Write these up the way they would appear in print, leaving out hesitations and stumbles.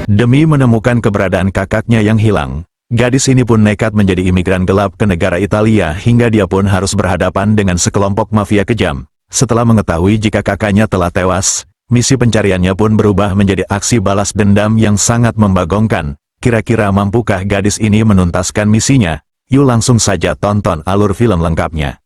Demi menemukan keberadaan kakaknya yang hilang, gadis ini pun nekat menjadi imigran gelap ke negara Italia hingga dia pun harus berhadapan dengan sekelompok mafia kejam. Setelah mengetahui jika kakaknya telah tewas, misi pencariannya pun berubah menjadi aksi balas dendam yang sangat membagongkan. Kira-kira mampukah gadis ini menuntaskan misinya? Yuk langsung saja tonton alur film lengkapnya.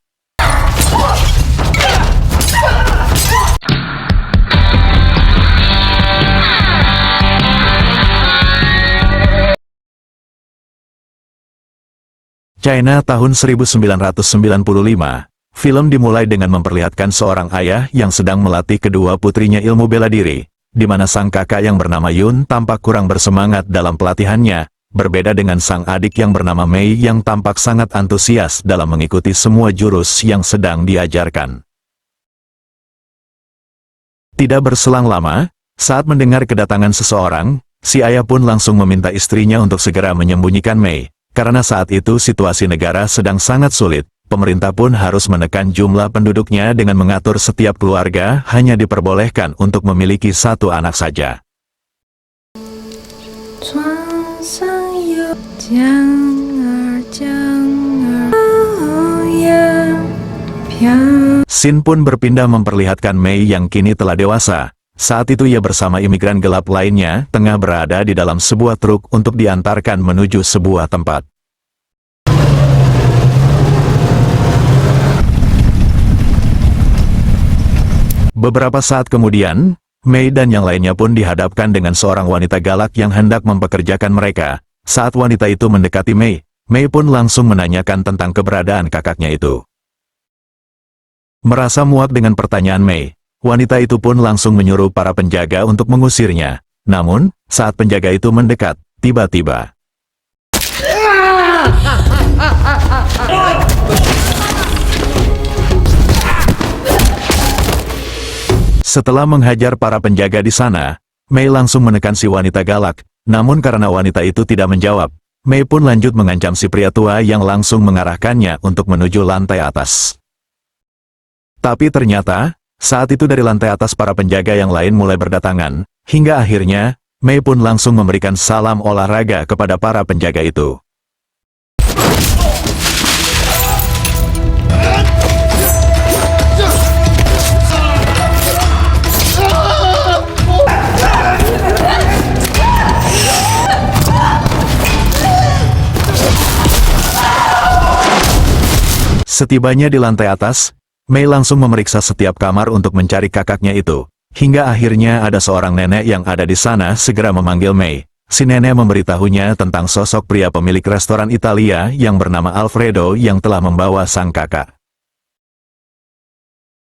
China tahun 1995, film dimulai dengan memperlihatkan seorang ayah yang sedang melatih kedua putrinya ilmu bela diri, di mana sang kakak yang bernama Yun tampak kurang bersemangat dalam pelatihannya, berbeda dengan sang adik yang bernama Mei yang tampak sangat antusias dalam mengikuti semua jurus yang sedang diajarkan. Tidak berselang lama, saat mendengar kedatangan seseorang, si ayah pun langsung meminta istrinya untuk segera menyembunyikan Mei. Karena saat itu situasi negara sedang sangat sulit, pemerintah pun harus menekan jumlah penduduknya dengan mengatur setiap keluarga hanya diperbolehkan untuk memiliki satu anak saja. Scene pun berpindah memperlihatkan Mei yang kini telah dewasa. Saat itu ia bersama imigran gelap lainnya tengah berada di dalam sebuah truk untuk diantarkan menuju sebuah tempat. Beberapa saat kemudian, Mei dan yang lainnya pun dihadapkan dengan seorang wanita galak yang hendak mempekerjakan mereka. Saat wanita itu mendekati Mei, Mei pun langsung menanyakan tentang keberadaan kakaknya itu. Merasa muak dengan pertanyaan Mei, wanita itu pun langsung menyuruh para penjaga untuk mengusirnya. Namun, saat penjaga itu mendekat, tiba-tiba setelah menghajar para penjaga di sana, Mei langsung menekan si wanita galak. Namun karena wanita itu tidak menjawab, Mei pun lanjut mengancam si pria tua yang langsung mengarahkannya untuk menuju lantai atas. Tapi ternyata, saat itu dari lantai atas para penjaga yang lain mulai berdatangan, hingga akhirnya, Mei pun langsung memberikan salam olahraga kepada para penjaga itu. Setibanya di lantai atas, Mei langsung memeriksa setiap kamar untuk mencari kakaknya itu. Hingga akhirnya ada seorang nenek yang ada di sana segera memanggil Mei. Si nenek memberitahunya tentang sosok pria pemilik restoran Italia yang bernama Alfredo yang telah membawa sang kakak.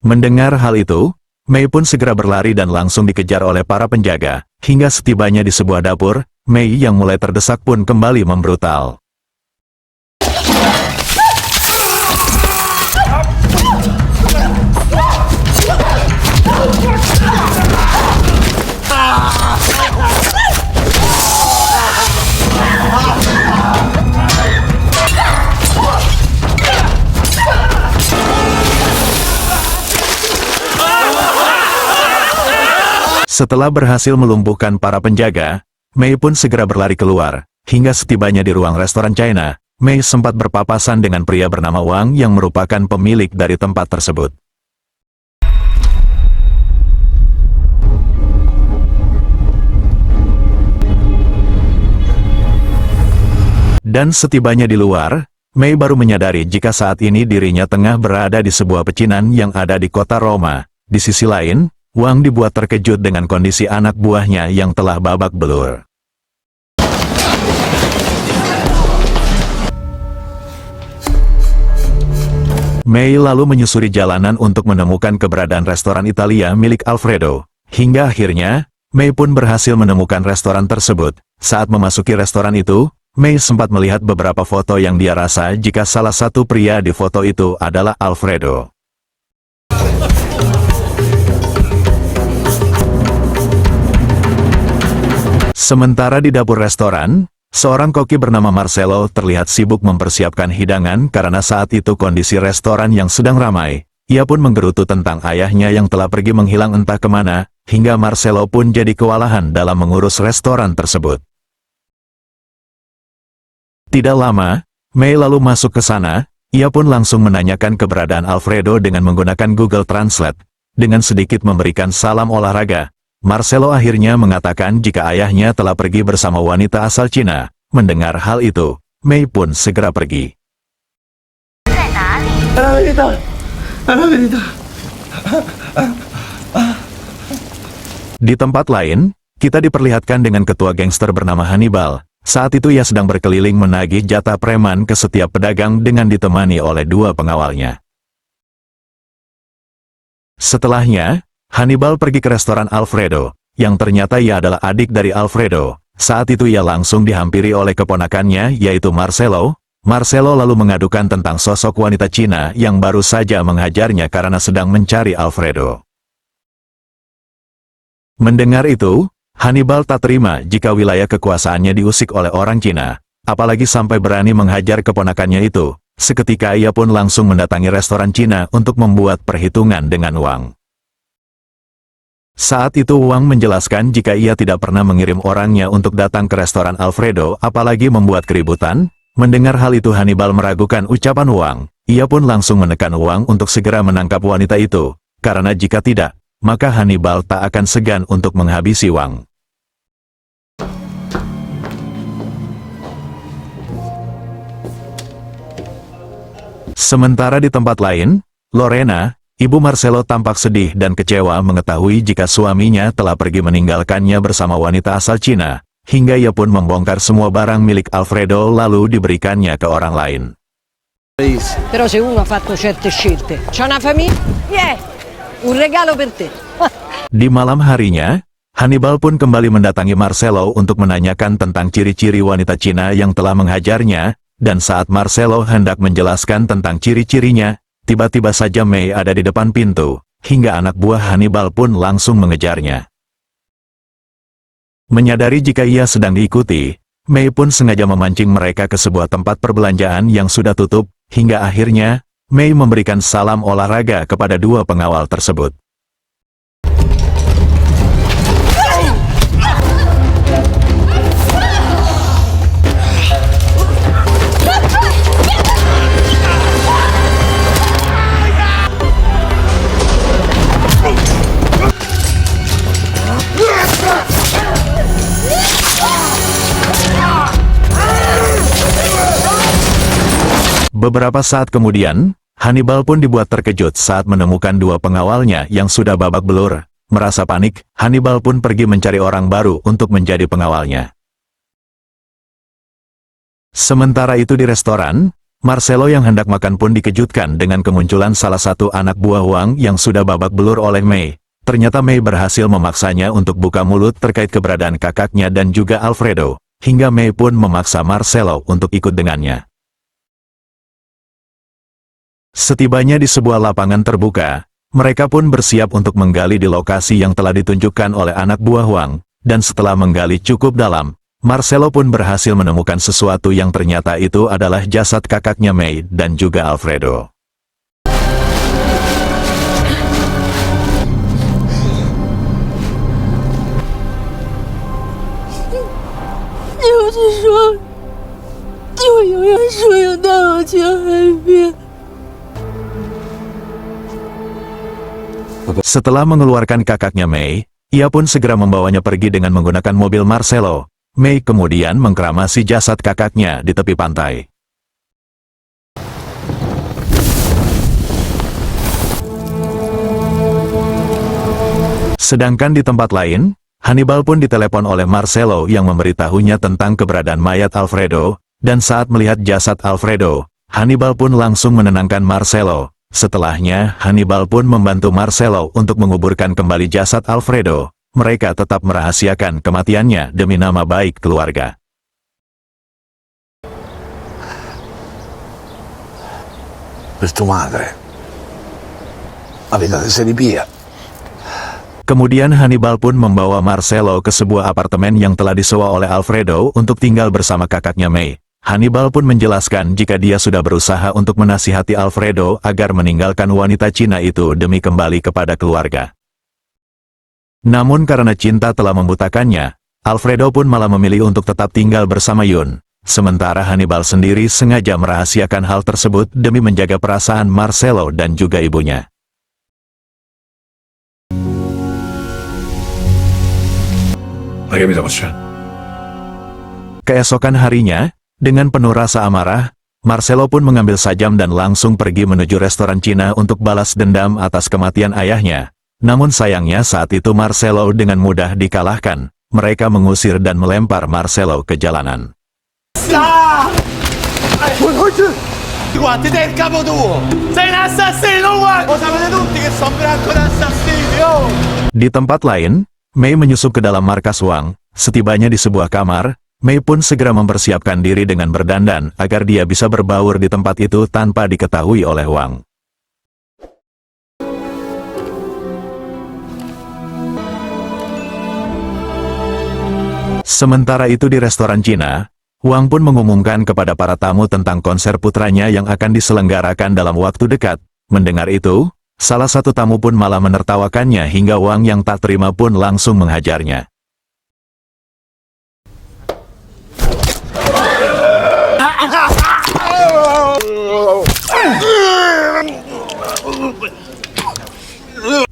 Mendengar hal itu, Mei pun segera berlari dan langsung dikejar oleh para penjaga. Hingga setibanya di sebuah dapur, Mei yang mulai terdesak pun kembali membrutal. Setelah berhasil melumpuhkan para penjaga, Mei pun segera berlari keluar. Hingga setibanya di ruang restoran China, Mei sempat berpapasan dengan pria bernama Wang yang merupakan pemilik dari tempat tersebut. Dan setibanya di luar, Mei baru menyadari jika saat ini dirinya tengah berada di sebuah pecinan yang ada di kota Roma. Di sisi lain, Wang dibuat terkejut dengan kondisi anak buahnya yang telah babak belur. Mei lalu menyusuri jalanan untuk menemukan keberadaan restoran Italia milik Alfredo. Hingga akhirnya, Mei pun berhasil menemukan restoran tersebut. Saat memasuki restoran itu, Mei sempat melihat beberapa foto yang dia rasa jika salah satu pria di foto itu adalah Alfredo. Sementara di dapur restoran, seorang koki bernama Marcelo terlihat sibuk mempersiapkan hidangan karena saat itu kondisi restoran yang sedang ramai. Ia pun menggerutu tentang ayahnya yang telah pergi menghilang entah kemana. hingga Marcelo pun jadi kewalahan dalam mengurus restoran tersebut. Tidak lama, Mei lalu masuk ke sana, ia pun langsung menanyakan keberadaan Alfredo dengan menggunakan Google Translate. Dengan sedikit memberikan salam olahraga, Marcelo akhirnya mengatakan jika ayahnya telah pergi bersama wanita asal Cina. Mendengar hal itu, Mei pun segera pergi. Di tempat lain, kita diperlihatkan dengan ketua gangster bernama Hannibal. Saat itu ia sedang berkeliling menagih jatah preman ke setiap pedagang dengan ditemani oleh dua pengawalnya. Setelahnya, Hannibal pergi ke restoran Alfredo, yang ternyata ia adalah adik dari Alfredo. Saat itu ia langsung dihampiri oleh keponakannya yaitu Marcelo. Marcelo lalu mengadukan tentang sosok wanita Cina yang baru saja menghajarnya karena sedang mencari Alfredo. Mendengar itu, Hannibal tak terima jika wilayah kekuasaannya diusik oleh orang Cina, apalagi sampai berani menghajar keponakannya itu. Seketika ia pun langsung mendatangi restoran Cina untuk membuat perhitungan dengan Wang. Saat itu Wang menjelaskan jika ia tidak pernah mengirim orangnya untuk datang ke restoran Alfredo apalagi membuat keributan. Mendengar hal itu Hannibal meragukan ucapan Wang, ia pun langsung menekan Wang untuk segera menangkap wanita itu, karena jika tidak, maka Hannibal tak akan segan untuk menghabisi Wang. Sementara di tempat lain, Lorena, ibu Marcelo tampak sedih dan kecewa mengetahui jika suaminya telah pergi meninggalkannya bersama wanita asal Cina, hingga ia pun membongkar semua barang milik Alfredo lalu diberikannya ke orang lain. Però se uno ha fatto certe scelte, c'ha una famiglia, un regalo per te. Di malam harinya, Hannibal pun kembali mendatangi Marcelo untuk menanyakan tentang ciri-ciri wanita Cina yang telah menghajarnya, dan saat Marcelo hendak menjelaskan tentang ciri-cirinya, tiba-tiba saja Mei ada di depan pintu, hingga anak buah Hannibal pun langsung mengejarnya. Menyadari jika ia sedang diikuti, Mei pun sengaja memancing mereka ke sebuah tempat perbelanjaan yang sudah tutup, hingga akhirnya, Mei memberikan salam olahraga kepada dua pengawal tersebut. Beberapa saat kemudian, Hannibal pun dibuat terkejut saat menemukan dua pengawalnya yang sudah babak belur. Merasa panik, Hannibal pun pergi mencari orang baru untuk menjadi pengawalnya. Sementara itu di restoran, Marcelo yang hendak makan pun dikejutkan dengan kemunculan salah satu anak buah Wang yang sudah babak belur oleh Mei. Ternyata Mei berhasil memaksanya untuk buka mulut terkait keberadaan kakaknya dan juga Alfredo, hingga Mei pun memaksa Marcelo untuk ikut dengannya. Setibanya di sebuah lapangan terbuka, mereka pun bersiap untuk menggali di lokasi yang telah ditunjukkan oleh anak buah Wang, dan setelah menggali cukup dalam, Marcelo pun berhasil menemukan sesuatu yang ternyata itu adalah jasad kakaknya Mei dan juga Alfredo. Setelah mengeluarkan kakaknya Mei, ia pun segera membawanya pergi dengan menggunakan mobil Marcelo. Mei kemudian mengkeramasi jasad kakaknya di tepi pantai. Sedangkan di tempat lain, Hannibal pun ditelepon oleh Marcelo yang memberitahunya tentang keberadaan mayat Alfredo, dan saat melihat jasad Alfredo, Hannibal pun langsung menenangkan Marcelo. Setelahnya, Hannibal pun membantu Marcelo untuk menguburkan kembali jasad Alfredo. Mereka tetap merahasiakan kematiannya demi nama baik keluarga. Per tua madre. La vita di Seripia. Kemudian Hannibal pun membawa Marcelo ke sebuah apartemen yang telah disewa oleh Alfredo untuk tinggal bersama kakaknya Mei. Hannibal pun menjelaskan jika dia sudah berusaha untuk menasihati Alfredo agar meninggalkan wanita Cina itu demi kembali kepada keluarga. Namun karena cinta telah membutakannya, Alfredo pun malah memilih untuk tetap tinggal bersama Yun. Sementara Hannibal sendiri sengaja merahasiakan hal tersebut demi menjaga perasaan Marcelo dan juga ibunya. Keesokan harinya, dengan penuh rasa amarah, Marcelo pun mengambil sajam dan langsung pergi menuju restoran Cina untuk balas dendam atas kematian ayahnya. Namun sayangnya saat itu Marcelo dengan mudah dikalahkan. Mereka mengusir dan melempar Marcelo ke jalanan. Guardi del capo tuo! Sei un assassino, guarda! Lo sapete tutti che sono branco d'assassini, oh! Di tempat lain, Mei menyusup ke dalam markas Wang. Setibanya di sebuah kamar, Mei pun segera mempersiapkan diri dengan berdandan agar dia bisa berbaur di tempat itu tanpa diketahui oleh Wang. Sementara itu di restoran Cina, Wang pun mengumumkan kepada para tamu tentang konser putranya yang akan diselenggarakan dalam waktu dekat. Mendengar itu, salah satu tamu pun malah menertawakannya hingga Wang yang tak terima pun langsung menghajarnya.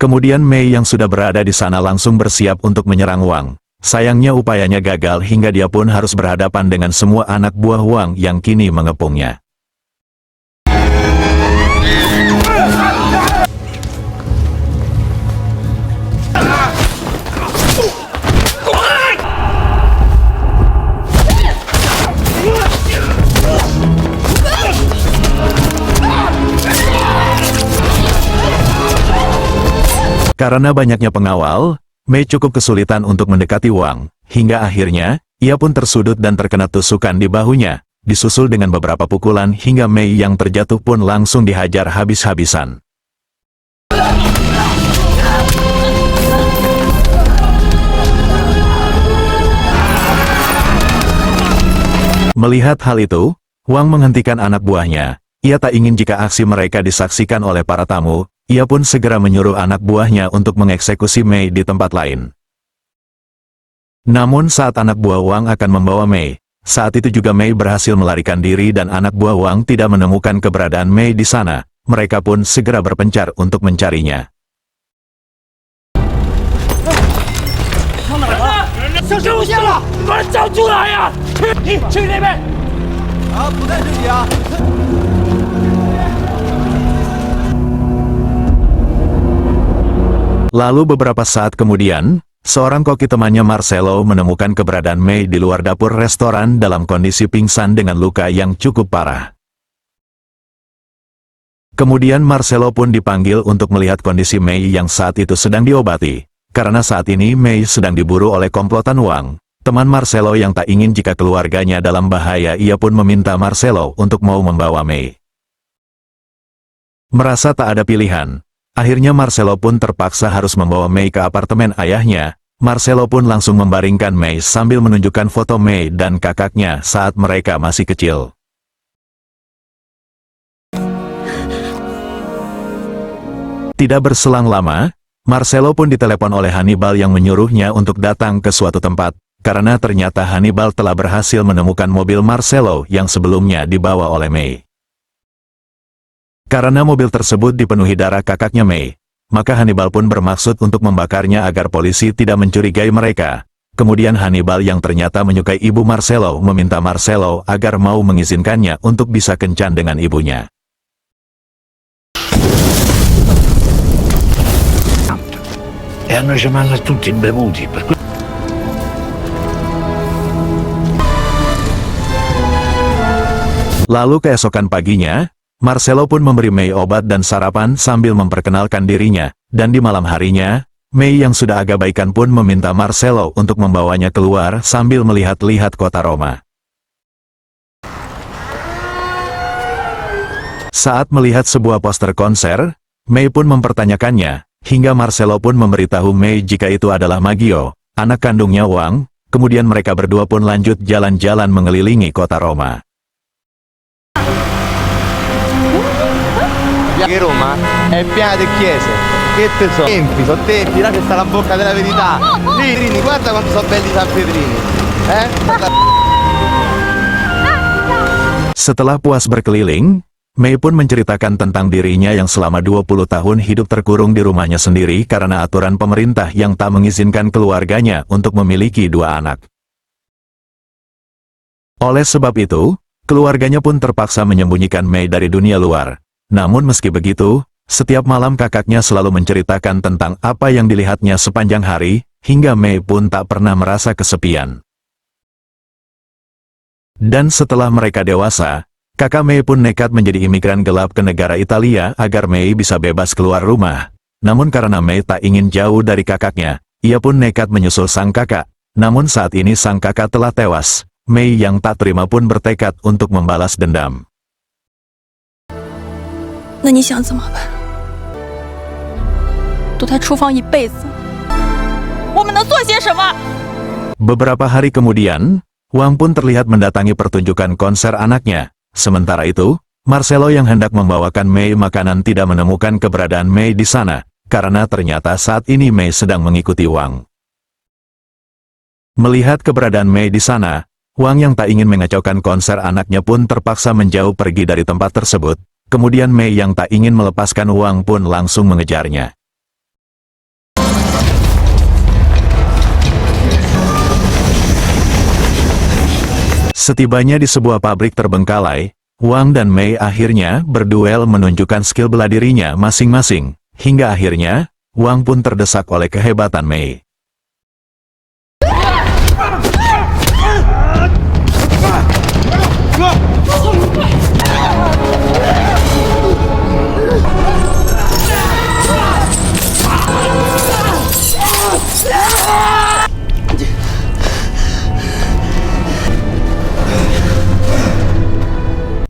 Kemudian Mei yang sudah berada di sana langsung bersiap untuk menyerang Wang. Sayangnya upayanya gagal hingga dia pun harus berhadapan dengan semua anak buah Wang yang kini mengepungnya. Karena banyaknya pengawal, Mei cukup kesulitan untuk mendekati Wang, hingga akhirnya, ia pun tersudut dan terkena tusukan di bahunya, disusul dengan beberapa pukulan hingga Mei yang terjatuh pun langsung dihajar habis-habisan. Melihat hal itu, Wang menghentikan anak buahnya. Ia tak ingin jika aksi mereka disaksikan oleh para tamu. Ia pun segera menyuruh anak buahnya untuk mengeksekusi Mei di tempat lain. Namun saat anak buah Wang akan membawa Mei, saat itu juga Mei berhasil melarikan diri dan anak buah Wang tidak menemukan keberadaan Mei di sana. Mereka pun segera berpencar untuk mencarinya. Lalu beberapa saat kemudian, seorang koki temannya Marcelo menemukan keberadaan Mei di luar dapur restoran dalam kondisi pingsan dengan luka yang cukup parah. Kemudian Marcelo pun dipanggil untuk melihat kondisi Mei yang saat itu sedang diobati. Karena saat ini Mei sedang diburu oleh komplotan Wang. Teman Marcelo yang tak ingin jika keluarganya dalam bahaya, ia pun meminta Marcelo untuk mau membawa Mei. Merasa tak ada pilihan, akhirnya Marcelo pun terpaksa harus membawa Mei ke apartemen ayahnya. Marcelo pun langsung membaringkan Mei sambil menunjukkan foto Mei dan kakaknya saat mereka masih kecil. Tidak berselang lama, Marcelo pun ditelepon oleh Hannibal yang menyuruhnya untuk datang ke suatu tempat, karena ternyata Hannibal telah berhasil menemukan mobil Marcelo yang sebelumnya dibawa oleh Mei. Karena mobil tersebut dipenuhi darah kakaknya Mei, maka Hannibal pun bermaksud untuk membakarnya agar polisi tidak mencurigai mereka. Kemudian Hannibal yang ternyata menyukai ibu Marcelo meminta Marcelo agar mau mengizinkannya untuk bisa kencan dengan ibunya. E hanno chiamato tutti imbevuti. Lalu keesokan paginya, Marcelo pun memberi Mei obat dan sarapan sambil memperkenalkan dirinya, dan di malam harinya, Mei yang sudah agak baikan pun meminta Marcelo untuk membawanya keluar sambil melihat-lihat kota Roma. Saat melihat sebuah poster konser, Mei pun mempertanyakannya, hingga Marcelo pun memberitahu Mei jika itu adalah Maggio, anak kandungnya Wang. Kemudian mereka berdua pun lanjut jalan-jalan mengelilingi kota Roma. Che Roma è piena di chiese. Che te so? Sono tempi, là c'è sta la bocca della verità. Pedrini, guarda quanto sono belli i San Pedrini. Guarda. Setelah puas berkeliling, Mei pun menceritakan tentang dirinya yang selama 20 tahun hidup terkurung di rumahnya sendiri karena aturan pemerintah yang tak mengizinkan keluarganya untuk memiliki 2 anak. Oleh sebab itu, keluarganya pun terpaksa menyembunyikan Mei dari dunia luar. Namun meski begitu, setiap malam kakaknya selalu menceritakan tentang apa yang dilihatnya sepanjang hari, hingga Mei pun tak pernah merasa kesepian. Dan setelah mereka dewasa, kakak Mei pun nekat menjadi imigran gelap ke negara Italia agar Mei bisa bebas keluar rumah. Namun karena Mei tak ingin jauh dari kakaknya, ia pun nekat menyusul sang kakak. Namun saat ini sang kakak telah tewas. Mei yang tak terima pun bertekad untuk membalas dendam. 那你想怎么办？躲在厨房一辈子，我们能做些什么？ Beberapa hari kemudian, Wang pun terlihat mendatangi pertunjukan konser anaknya. Sementara itu, Marcelo yang hendak membawakan Mei makanan tidak menemukan keberadaan Mei di sana, karena ternyata saat ini Mei sedang mengikuti Wang. Melihat keberadaan Mei di sana, Wang yang tak ingin mengacaukan konser anaknya pun terpaksa menjauh pergi dari tempat tersebut. Kemudian Mei yang tak ingin melepaskan Wang pun langsung mengejarnya. Setibanya di sebuah pabrik terbengkalai, Wang dan Mei akhirnya berduel menunjukkan skill bela dirinya masing-masing, hingga akhirnya, Wang pun terdesak oleh kehebatan Mei.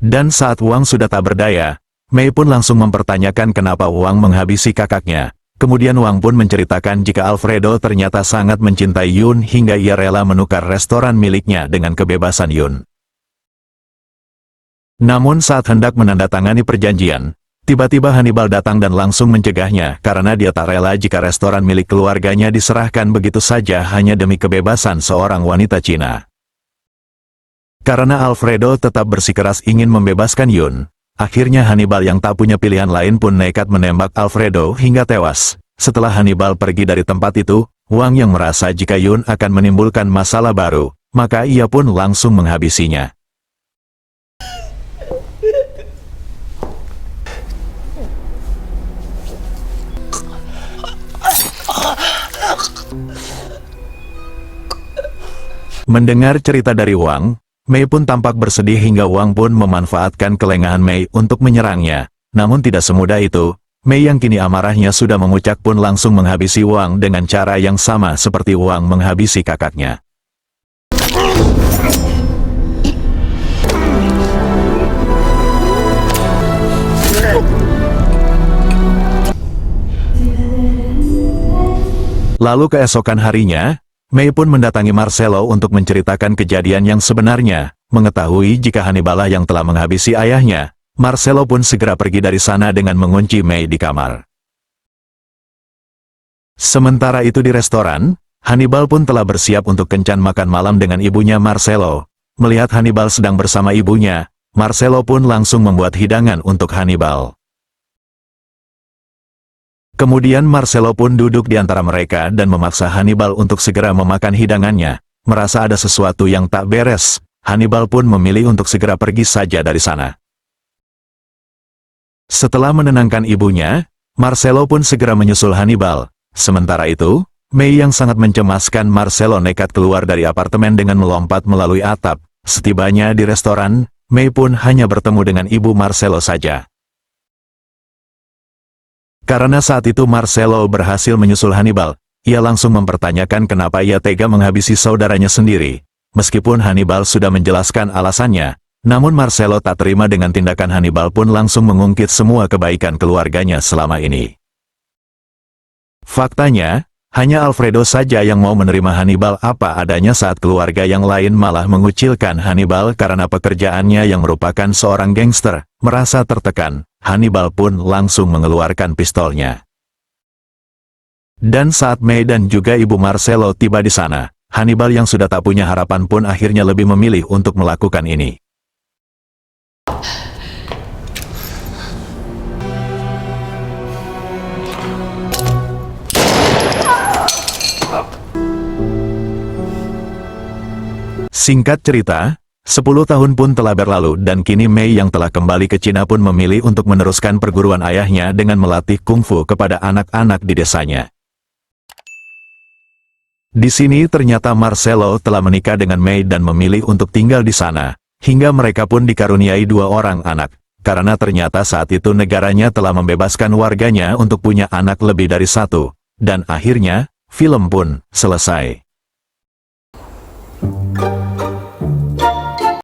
Dan saat Wang sudah tak berdaya, Mei pun langsung mempertanyakan kenapa Wang menghabisi kakaknya. Kemudian Wang pun menceritakan jika Alfredo ternyata sangat mencintai Yun hingga ia rela menukar restoran miliknya dengan kebebasan Yun. Namun saat hendak menandatangani perjanjian, tiba-tiba Hannibal datang dan langsung mencegahnya karena dia tak rela jika restoran milik keluarganya diserahkan begitu saja hanya demi kebebasan seorang wanita Cina. Karena Alfredo tetap bersikeras ingin membebaskan Yun, akhirnya Hannibal yang tak punya pilihan lain pun nekat menembak Alfredo hingga tewas. Setelah Hannibal pergi dari tempat itu, Wang yang merasa jika Yun akan menimbulkan masalah baru, maka ia pun langsung menghabisinya. Mendengar cerita dari Wang, Mei pun tampak bersedih hingga Wang pun memanfaatkan kelengahan Mei untuk menyerangnya. Namun tidak semudah itu, Mei yang kini amarahnya sudah memuncak pun langsung menghabisi Wang dengan cara yang sama seperti Wang menghabisi kakaknya. Lalu keesokan harinya, Mei pun mendatangi Marcelo untuk menceritakan kejadian yang sebenarnya. Mengetahui jika Hannibal yang telah menghabisi ayahnya, Marcelo pun segera pergi dari sana dengan mengunci Mei di kamar. Sementara itu di restoran, Hannibal pun telah bersiap untuk kencan makan malam dengan ibunya Marcelo. Melihat Hannibal sedang bersama ibunya, Marcelo pun langsung membuat hidangan untuk Hannibal. Kemudian Marcelo pun duduk di antara mereka dan memaksa Hannibal untuk segera memakan hidangannya. Merasa ada sesuatu yang tak beres, Hannibal pun memilih untuk segera pergi saja dari sana. Setelah menenangkan ibunya, Marcelo pun segera menyusul Hannibal. Sementara itu, Mei yang sangat mencemaskan Marcelo nekat keluar dari apartemen dengan melompat melalui atap. Setibanya di restoran, Mei pun hanya bertemu dengan ibu Marcelo saja. Karena saat itu Marcelo berhasil menyusul Hannibal, ia langsung mempertanyakan kenapa ia tega menghabisi saudaranya sendiri. Meskipun Hannibal sudah menjelaskan alasannya, namun Marcelo tak terima dengan tindakan Hannibal pun langsung mengungkit semua kebaikan keluarganya selama ini. Faktanya, hanya Alfredo saja yang mau menerima Hannibal apa adanya saat keluarga yang lain malah mengucilkan Hannibal karena pekerjaannya yang merupakan seorang gangster. Merasa tertekan, Hannibal pun langsung mengeluarkan pistolnya. Dan saat Mei dan juga Ibu Marcelo tiba di sana, Hannibal yang sudah tak punya harapan pun akhirnya lebih memilih untuk melakukan ini. Singkat cerita, 10 tahun pun telah berlalu dan kini Mei yang telah kembali ke Cina pun memilih untuk meneruskan perguruan ayahnya dengan melatih kungfu kepada anak-anak di desanya. Di sini ternyata Marcelo telah menikah dengan Mei dan memilih untuk tinggal di sana, hingga mereka pun dikaruniai 2 orang anak, karena ternyata saat itu negaranya telah membebaskan warganya untuk punya anak lebih dari 1, dan akhirnya, film pun selesai.